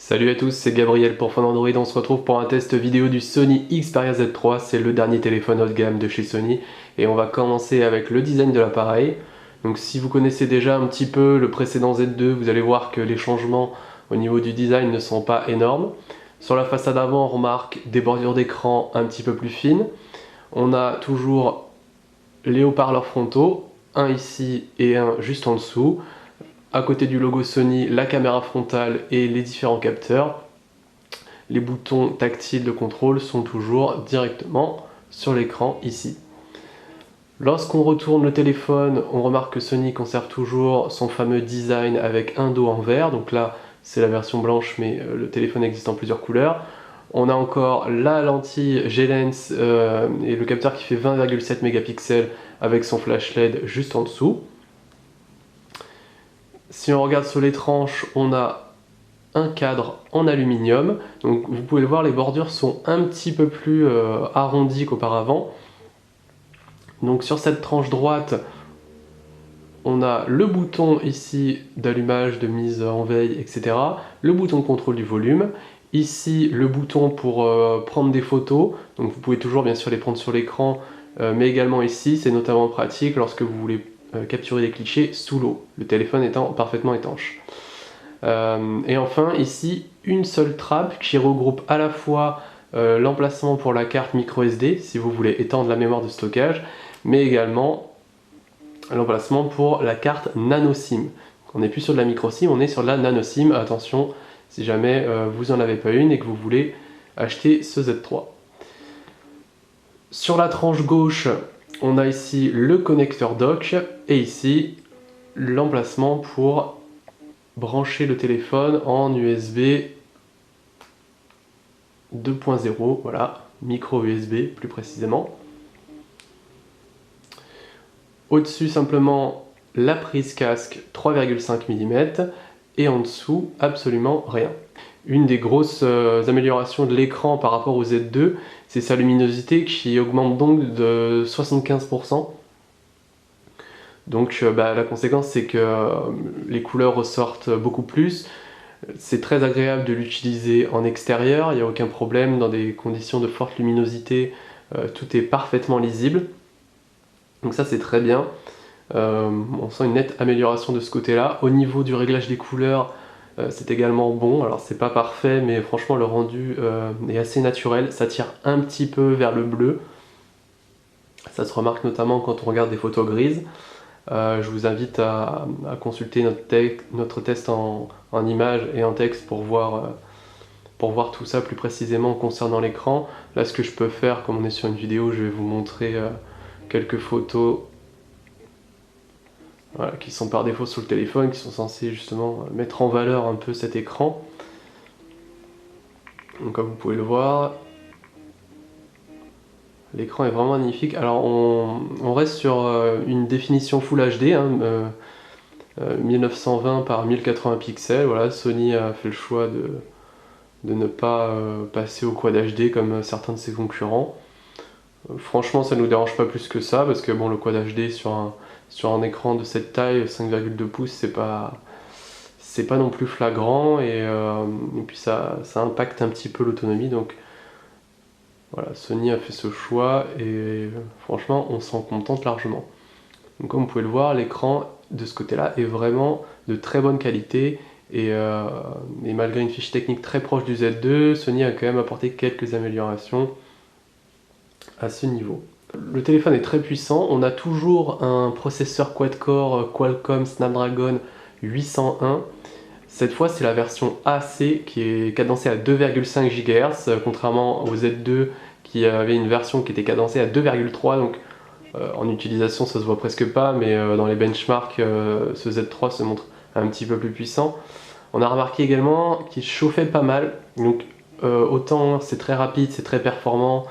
Salut à tous, c'est Gabriel pour Fun Android. On se retrouve pour un test vidéo du Sony Xperia Z3. C'est le dernier téléphone haut de gamme de chez Sony et on va commencer avec le design de l'appareil. Donc si vous connaissez déjà un petit peu le précédent Z2, vous allez voir que les changements au niveau du design ne sont pas énormes. Sur la façade avant, on remarque des bordures d'écran un petit peu plus fines. On a toujours les haut-parleurs frontaux, un ici et un juste en dessous. À côté du logo Sony, la caméra frontale et les différents capteurs. Les boutons tactiles de contrôle sont toujours directement sur l'écran ici. Lorsqu'on retourne le téléphone, on remarque que Sony conserve toujours son fameux design avec un dos en verre. Donc là, c'est la version blanche, mais le téléphone existe en plusieurs couleurs. On a encore la lentille G-Lens et le capteur qui fait 20,7 mégapixels avec son flash LED juste en dessous. Si on regarde sur les tranches, on a un cadre en aluminium. Donc vous pouvez le voir, les bordures sont un petit peu plus arrondies qu'auparavant. Donc sur cette tranche droite, on a le bouton ici d'allumage, de mise en veille, etc. Le bouton de contrôle du volume. Ici, le bouton pour prendre des photos. Donc vous pouvez toujours bien sûr les prendre sur l'écran, mais également ici, c'est notamment pratique lorsque vous voulez capturer des clichés sous l'eau, le téléphone étant parfaitement étanche. Et enfin ici une seule trappe qui regroupe à la fois l'emplacement pour la carte micro SD si vous voulez étendre la mémoire de stockage, mais également l'emplacement pour la carte nano SIM. On n'est plus sur de la micro SIM, on est sur de la nano SIM. Attention si jamais vous n'en avez pas une et que vous voulez acheter ce Z3. Sur la tranche gauche, on a ici le connecteur dock et ici l'emplacement pour brancher le téléphone en USB 2.0, voilà, micro USB plus précisément. Au-dessus simplement la prise casque 3,5 mm et en dessous absolument rien. Une des grosses améliorations de l'écran par rapport au Z2, c'est sa luminosité qui augmente donc de 75%. Donc la conséquence c'est que les couleurs ressortent beaucoup plus. C'est très agréable de l'utiliser en extérieur, il n'y a aucun problème, dans des conditions de forte luminosité, tout est parfaitement lisible. Donc ça c'est très bien. On sent une nette amélioration de ce côté-là. Au niveau du réglage des couleurs, c'est également bon. Alors c'est pas parfait, mais franchement le rendu est assez naturel. Ça tire un petit peu vers le bleu. Ça se remarque notamment quand on regarde des photos grises. Je vous invite à consulter notre test en images et en texte pour voir tout ça plus précisément concernant l'écran. Là ce que je peux faire, comme on est sur une vidéo, je vais vous montrer quelques photos voilà, qui sont par défaut sur le téléphone, qui sont censées justement mettre en valeur un peu cet écran. Donc comme vous pouvez le voir, l'écran est vraiment magnifique. Alors on reste sur une définition Full HD, 1920 par 1080 pixels. Voilà, Sony a fait le choix de ne pas passer au Quad HD comme certains de ses concurrents. Franchement ça ne nous dérange pas plus que ça, parce que bon, le Quad HD sur un écran de cette taille, 5,2 pouces, c'est pas non plus flagrant, et puis ça impacte un petit peu l'autonomie. Donc voilà, Sony a fait ce choix et franchement on s'en contente largement. Donc comme vous pouvez le voir, l'écran de ce côté-là est vraiment de très bonne qualité, et malgré une fiche technique très proche du Z2, Sony a quand même apporté quelques améliorations à ce niveau. Le téléphone est très puissant, on a toujours un processeur quad-core Qualcomm Snapdragon 801. Cette fois c'est la version AC qui est cadencée à 2,5 GHz, contrairement au Z2 qui avait une version qui était cadencée à 2,3, donc en utilisation ça se voit presque pas, mais dans les benchmarks ce Z3 se montre un petit peu plus puissant. On a remarqué également qu'il chauffait pas mal, donc autant c'est très rapide, c'est très performant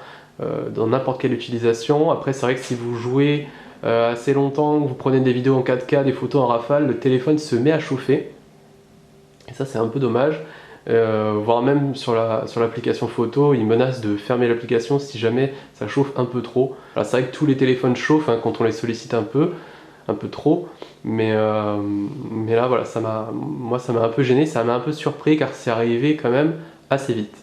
dans n'importe quelle utilisation. Après c'est vrai que si vous jouez assez longtemps, que vous prenez des vidéos en 4K, des photos en rafale, le téléphone se met à chauffer. Et ça c'est un peu dommage, voire même sur l'application photo, il menace de fermer l'application si jamais ça chauffe un peu trop. Alors c'est vrai que tous les téléphones chauffent quand on les sollicite un peu. un peu trop, mais là voilà, moi ça m'a un peu gêné, ça m'a un peu surpris car c'est arrivé quand même assez vite.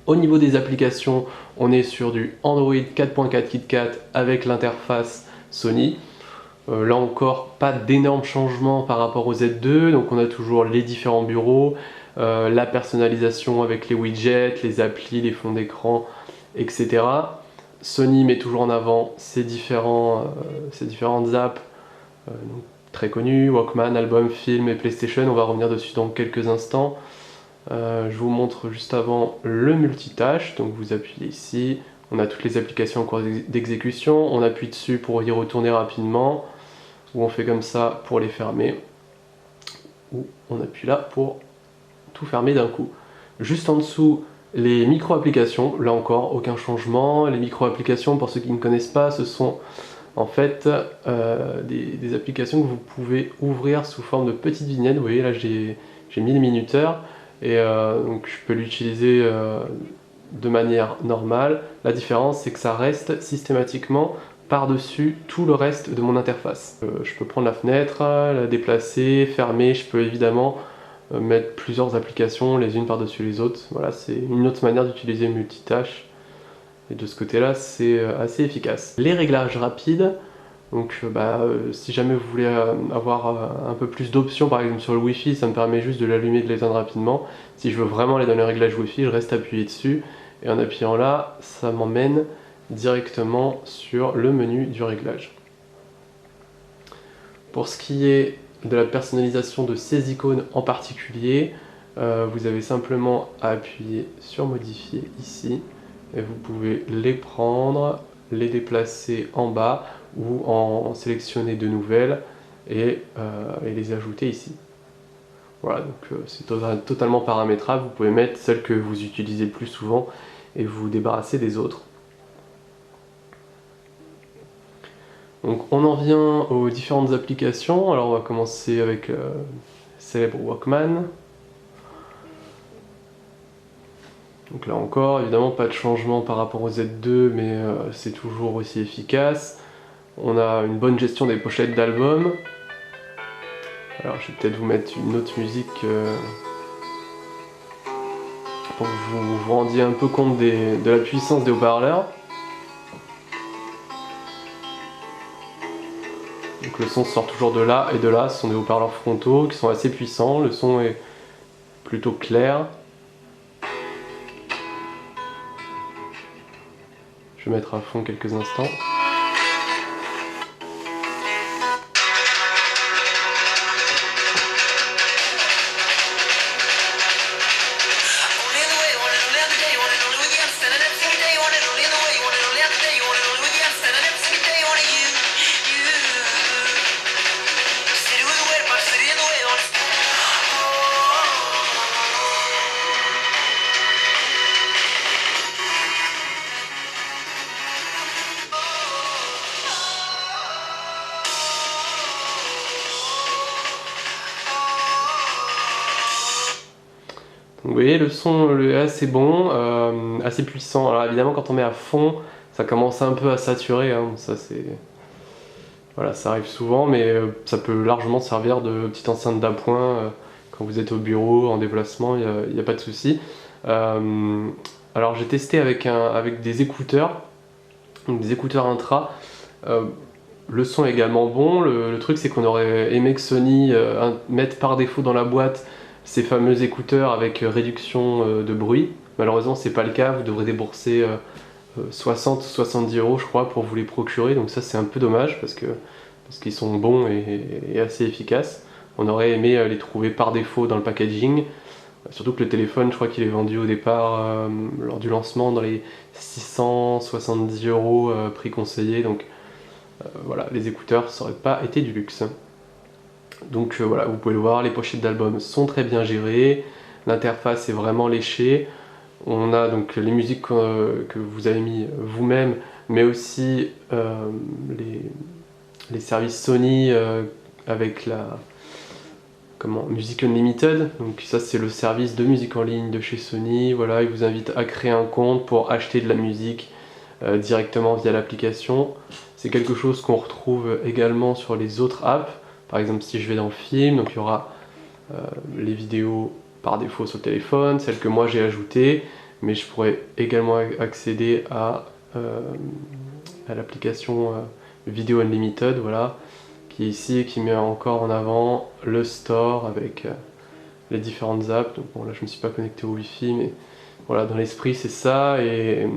Au niveau des applications, on est sur du Android 4.4 KitKat avec l'interface Sony. Là encore, pas d'énormes changements par rapport au Z2, donc on a toujours les différents bureaux, la personnalisation avec les widgets, les applis, les fonds d'écran, etc. Sony met toujours en avant ses différentes apps donc très connues, Walkman, Album, Film et PlayStation, on va revenir dessus dans quelques instants. Je vous montre juste avant le multitâche, donc vous appuyez ici, on a toutes les applications en cours d'exécution, on appuie dessus pour y retourner rapidement, ou on fait comme ça pour les fermer, ou on appuie là pour tout fermer d'un coup. Juste en dessous, les micro-applications, là encore, aucun changement. Les micro-applications, pour ceux qui ne connaissent pas, ce sont en fait des applications que vous pouvez ouvrir sous forme de petites vignettes. Vous voyez là, j'ai mis le minuteur, et donc je peux l'utiliser de manière normale. La différence, c'est que ça reste systématiquement par-dessus tout le reste de mon interface. Je peux prendre la fenêtre, la déplacer, fermer, je peux évidemment mettre plusieurs applications les unes par-dessus les autres. Voilà, c'est une autre manière d'utiliser multitâche. Et de ce côté-là, c'est assez efficace. Les réglages rapides, donc si jamais vous voulez avoir un peu plus d'options, par exemple sur le Wi-Fi, ça me permet juste de l'allumer et de l'éteindre rapidement. Si je veux vraiment aller dans les réglages Wi-Fi, je reste appuyé dessus, et en appuyant là, ça m'emmène directement sur le menu du réglage. Pour ce qui est de la personnalisation de ces icônes en particulier, vous avez simplement à appuyer sur modifier ici, et vous pouvez les prendre, les déplacer en bas ou en sélectionner de nouvelles et les ajouter ici. Voilà, donc c'est totalement paramétrable, vous pouvez mettre celles que vous utilisez le plus souvent et vous débarrasser des autres. Donc on en vient aux différentes applications. Alors on va commencer avec le célèbre Walkman. Donc là encore, évidemment pas de changement par rapport au Z2, mais c'est toujours aussi efficace. On a une bonne gestion des pochettes d'albums. Alors je vais peut-être vous mettre une autre musique pour que vous vous rendiez un peu compte de la puissance des haut-parleurs. Donc le son sort toujours de là et de là, ce sont des haut-parleurs frontaux qui sont assez puissants, le son est plutôt clair. Je vais mettre à fond quelques instants. Donc, vous voyez, le son est assez bon, assez puissant. Alors évidemment, quand on met à fond, ça commence un peu à saturer, hein. Ça c'est... Voilà, ça arrive souvent, mais ça peut largement servir de petite enceinte d'appoint quand vous êtes au bureau, en déplacement, il n'y a pas de souci. Alors j'ai testé avec des écouteurs, donc des écouteurs intra. Le son est également bon. Le truc, c'est qu'on aurait aimé que Sony mette par défaut dans la boîte ces fameux écouteurs avec réduction de bruit. Malheureusement, c'est pas le cas. Vous devrez débourser 60-70 € je crois pour vous les procurer, donc ça c'est un peu dommage parce qu'ils sont bons et assez efficaces. On aurait aimé les trouver par défaut dans le packaging, surtout que le téléphone, je crois qu'il est vendu au départ lors du lancement dans les 670 € prix conseillé, donc voilà, les écouteurs ça aurait pas été du luxe. Donc voilà, vous pouvez le voir, les pochettes d'albums sont très bien gérées, l'interface est vraiment léchée. On a donc les musiques que vous avez mis vous-même, mais aussi les services Sony avec la Music Unlimited. Donc ça c'est le service de musique en ligne de chez Sony. Voilà, ils vous invitent à créer un compte pour acheter de la musique directement via l'application. C'est quelque chose qu'on retrouve également sur les autres apps. Par exemple, si je vais dans le film, donc il y aura les vidéos par défaut sur le téléphone, celles que moi j'ai ajoutées, mais je pourrais également accéder à l'application Video Unlimited, voilà, qui est ici et qui met encore en avant le store avec les différentes apps. Donc bon, là je me suis pas connecté au Wi-Fi, mais voilà, dans l'esprit c'est ça, et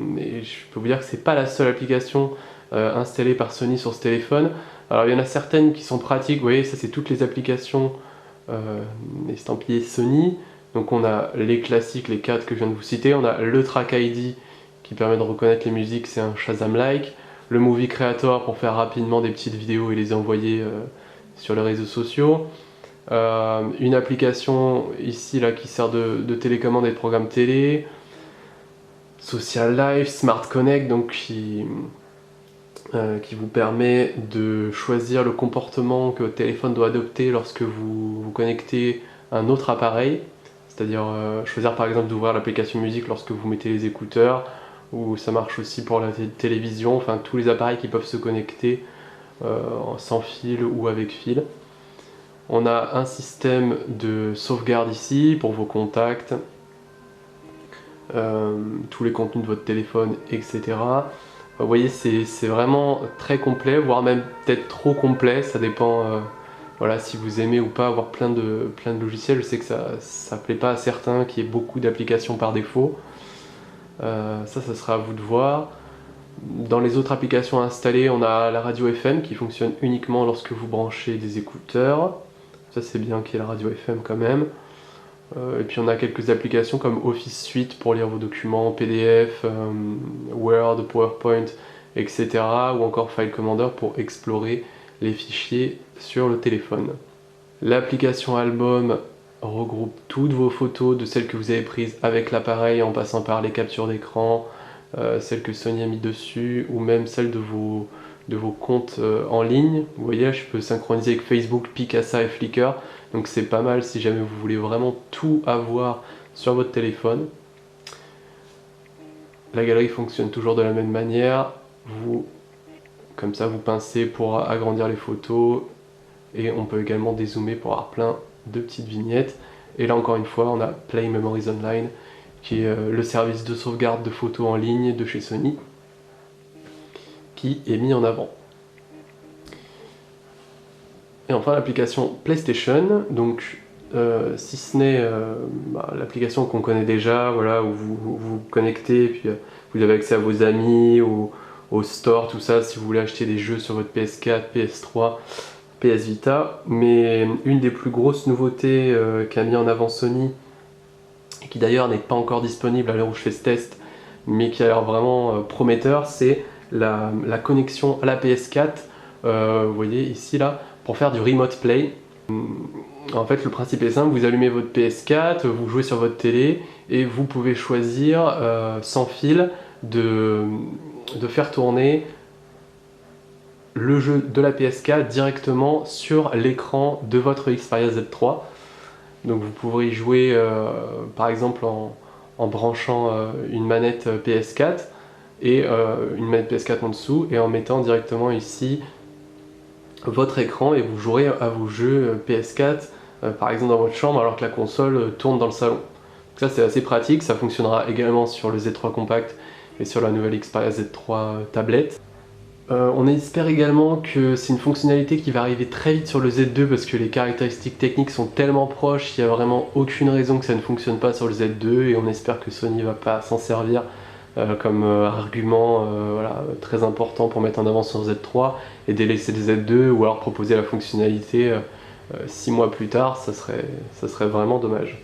je peux vous dire que c'est pas la seule application installée par Sony sur ce téléphone. Alors il y en a certaines qui sont pratiques, vous voyez, ça c'est toutes les applications estampillées Sony. Donc on a les classiques, les 4 que je viens de vous citer, on a le Track ID qui permet de reconnaître les musiques, c'est un Shazam-like, le Movie Creator pour faire rapidement des petites vidéos et les envoyer sur les réseaux sociaux, une application ici là qui sert de télécommande et de programme télé, Social Life, Smart Connect, donc qui vous permet de choisir le comportement que votre téléphone doit adopter lorsque vous vous connectez à un autre appareil, c'est-à-dire choisir par exemple d'ouvrir l'application musique lorsque vous mettez les écouteurs, ou ça marche aussi pour la télévision, enfin tous les appareils qui peuvent se connecter sans fil ou avec fil. On a un système de sauvegarde ici pour vos contacts, tous les contenus de votre téléphone, etc. Vous voyez, c'est vraiment très complet, voire même peut-être trop complet, ça dépend voilà, si vous aimez ou pas avoir plein de logiciels. Je sais que ça plaît pas à certains qu'il y ait beaucoup d'applications par défaut. Ça sera à vous de voir. Dans les autres applications installées, on a la radio FM qui fonctionne uniquement lorsque vous branchez des écouteurs. Ça c'est bien qu'il y ait la radio FM quand même. Et puis on a quelques applications comme Office Suite pour lire vos documents, PDF, Word, PowerPoint, etc. Ou encore File Commander pour explorer les fichiers sur le téléphone. L'application Album regroupe toutes vos photos, de celles que vous avez prises avec l'appareil en passant par les captures d'écran, celles que Sony a mis dessus, ou même celles de vos comptes en ligne. Vous voyez, je peux synchroniser avec Facebook, Picasa et Flickr, donc c'est pas mal si jamais vous voulez vraiment tout avoir sur votre téléphone. La galerie fonctionne toujours de la même manière, comme ça vous pincez pour agrandir les photos, et on peut également dézoomer pour avoir plein de petites vignettes. Et là encore une fois, on a Play Memories Online, qui est le service de sauvegarde de photos en ligne de chez Sony, qui est mis en avant. Et enfin l'application PlayStation, donc si ce n'est l'application qu'on connaît déjà, voilà, où vous connectez, et puis vous avez accès à vos amis, au store, tout ça, si vous voulez acheter des jeux sur votre PS4, PS3, PS Vita. Mais une des plus grosses nouveautés qu'a mis en avant Sony, et qui d'ailleurs n'est pas encore disponible à l'heure où je fais ce test, mais qui a l'air vraiment prometteur, c'est la connexion à la PS4, vous voyez ici là, pour faire du remote play. En fait le principe est simple, vous allumez votre PS4, vous jouez sur votre télé, et vous pouvez choisir sans fil de faire tourner le jeu de la PS4 directement sur l'écran de votre Xperia Z3. Donc vous pourrez y jouer par exemple en branchant une manette PS4 et une manette PS4 en dessous, et en mettant directement ici votre écran, et vous jouerez à vos jeux PS4 par exemple dans votre chambre alors que la console tourne dans le salon. Donc ça c'est assez pratique, ça fonctionnera également sur le Z3 Compact et sur la nouvelle Xperia Z3 tablette. On espère également que c'est une fonctionnalité qui va arriver très vite sur le Z2, parce que les caractéristiques techniques sont tellement proches, il n'y a vraiment aucune raison que ça ne fonctionne pas sur le Z2, et on espère que Sony va pas s'en servir comme argument voilà, très important pour mettre en avant son Z3 et délaisser le Z2, ou alors proposer la fonctionnalité 6 mois plus tard. Ça serait vraiment dommage.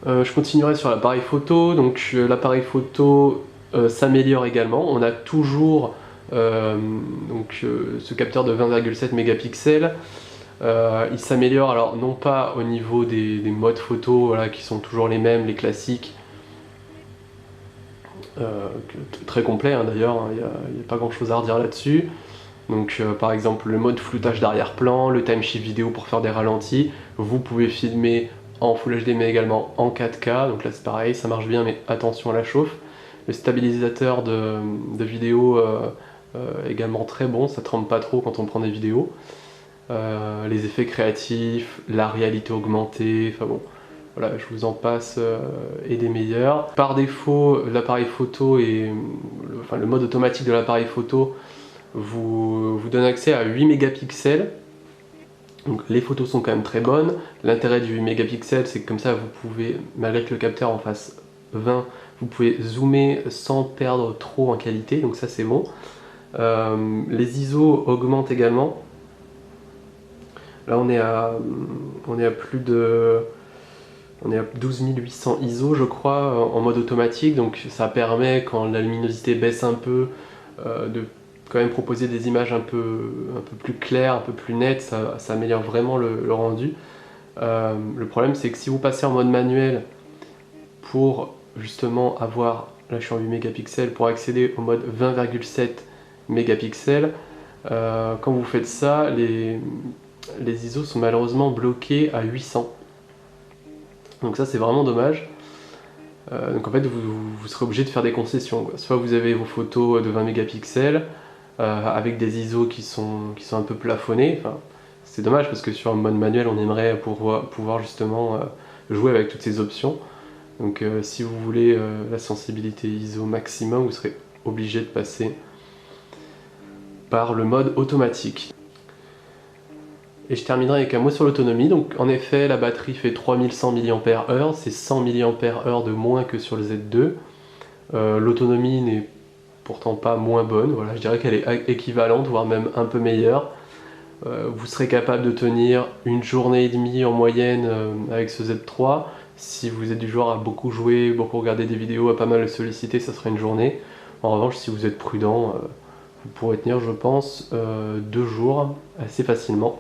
Je continuerai sur l'appareil photo. Donc l'appareil photo s'améliore également. On a toujours ce capteur de 20,7 mégapixels. Il s'améliore, alors non pas au niveau des modes photo, voilà, qui sont toujours les mêmes, les classiques, très complet hein, d'ailleurs, il n'y a pas grand chose à redire là-dessus. Donc par exemple le mode floutage d'arrière-plan, le time shift vidéo pour faire des ralentis, vous pouvez filmer en Full HD mais également en 4K, donc là c'est pareil, ça marche bien mais attention à la chauffe. Le stabilisateur de vidéo également très bon, ça tremble pas trop quand on prend des vidéos. Les effets créatifs, la réalité augmentée, enfin bon, voilà, je vous en passe et des meilleurs. Par défaut, l'appareil photo et le mode automatique de l'appareil photo vous donne accès à 8 mégapixels. Donc les photos sont quand même très bonnes. L'intérêt du 8 mégapixels, c'est que comme ça, vous pouvez, malgré que le capteur en fasse 20, vous pouvez zoomer sans perdre trop en qualité, donc ça c'est bon. Les ISO augmentent également. Là on est à plus de... On est à 12 800 ISO je crois en mode automatique, donc ça permet quand la luminosité baisse un peu de quand même proposer des images un peu plus claires, un peu plus nettes, ça améliore vraiment le rendu. Le problème c'est que si vous passez en mode manuel pour justement avoir, là je suis en 8 mégapixels, pour accéder au mode 20,7 mégapixels, quand vous faites ça, les ISO sont malheureusement bloqués à 800. Donc ça c'est vraiment dommage. Donc en fait vous serez obligé de faire des concessions, quoi. Soit vous avez vos photos de 20 mégapixels avec des ISO qui sont un peu plafonnés. Enfin, c'est dommage parce que sur un mode manuel on aimerait pouvoir justement jouer avec toutes ces options. Donc si vous voulez la sensibilité ISO maximum, vous serez obligé de passer par le mode automatique. Et je terminerai avec un mot sur l'autonomie. Donc en effet, la batterie fait 3100 mAh, c'est 100 mAh de moins que sur le Z2. L'autonomie n'est pourtant pas moins bonne, voilà, je dirais qu'elle est équivalente, voire même un peu meilleure. Vous serez capable de tenir une journée et demie en moyenne avec ce Z3. Si vous êtes du genre à beaucoup jouer, beaucoup regarder des vidéos, à pas mal le solliciter, ça sera une journée. En revanche, si vous êtes prudent, vous pourrez tenir, je pense, 2 jours assez facilement.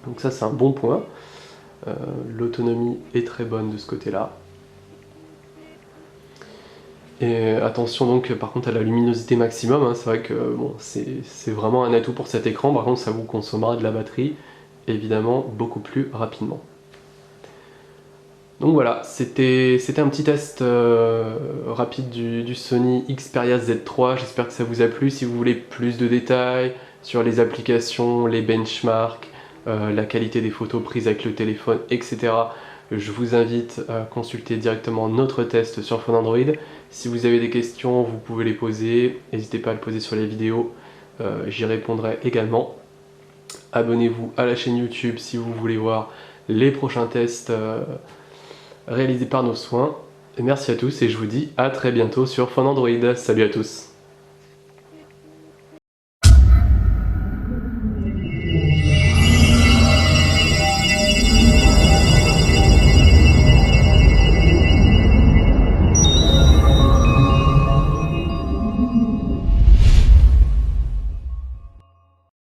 Donc ça c'est un bon point. L'autonomie est très bonne de ce côté-là. Et attention donc par contre à la luminosité maximum, hein. C'est vrai que bon, c'est vraiment un atout pour cet écran, par contre ça vous consommera de la batterie évidemment beaucoup plus rapidement. Donc voilà, c'était un petit test rapide du Sony Xperia Z3, j'espère que ça vous a plu. Si vous voulez plus de détails sur les applications, les benchmarks, la qualité des photos prises avec le téléphone, etc., je vous invite à consulter directement notre test sur Phone Android. Si vous avez des questions, vous pouvez les poser, n'hésitez pas à le poser sur les vidéos, j'y répondrai également. Abonnez-vous à la chaîne YouTube si vous voulez voir les prochains tests réalisés par nos soins. Et merci à tous et je vous dis à très bientôt sur Phone Android. Salut à tous.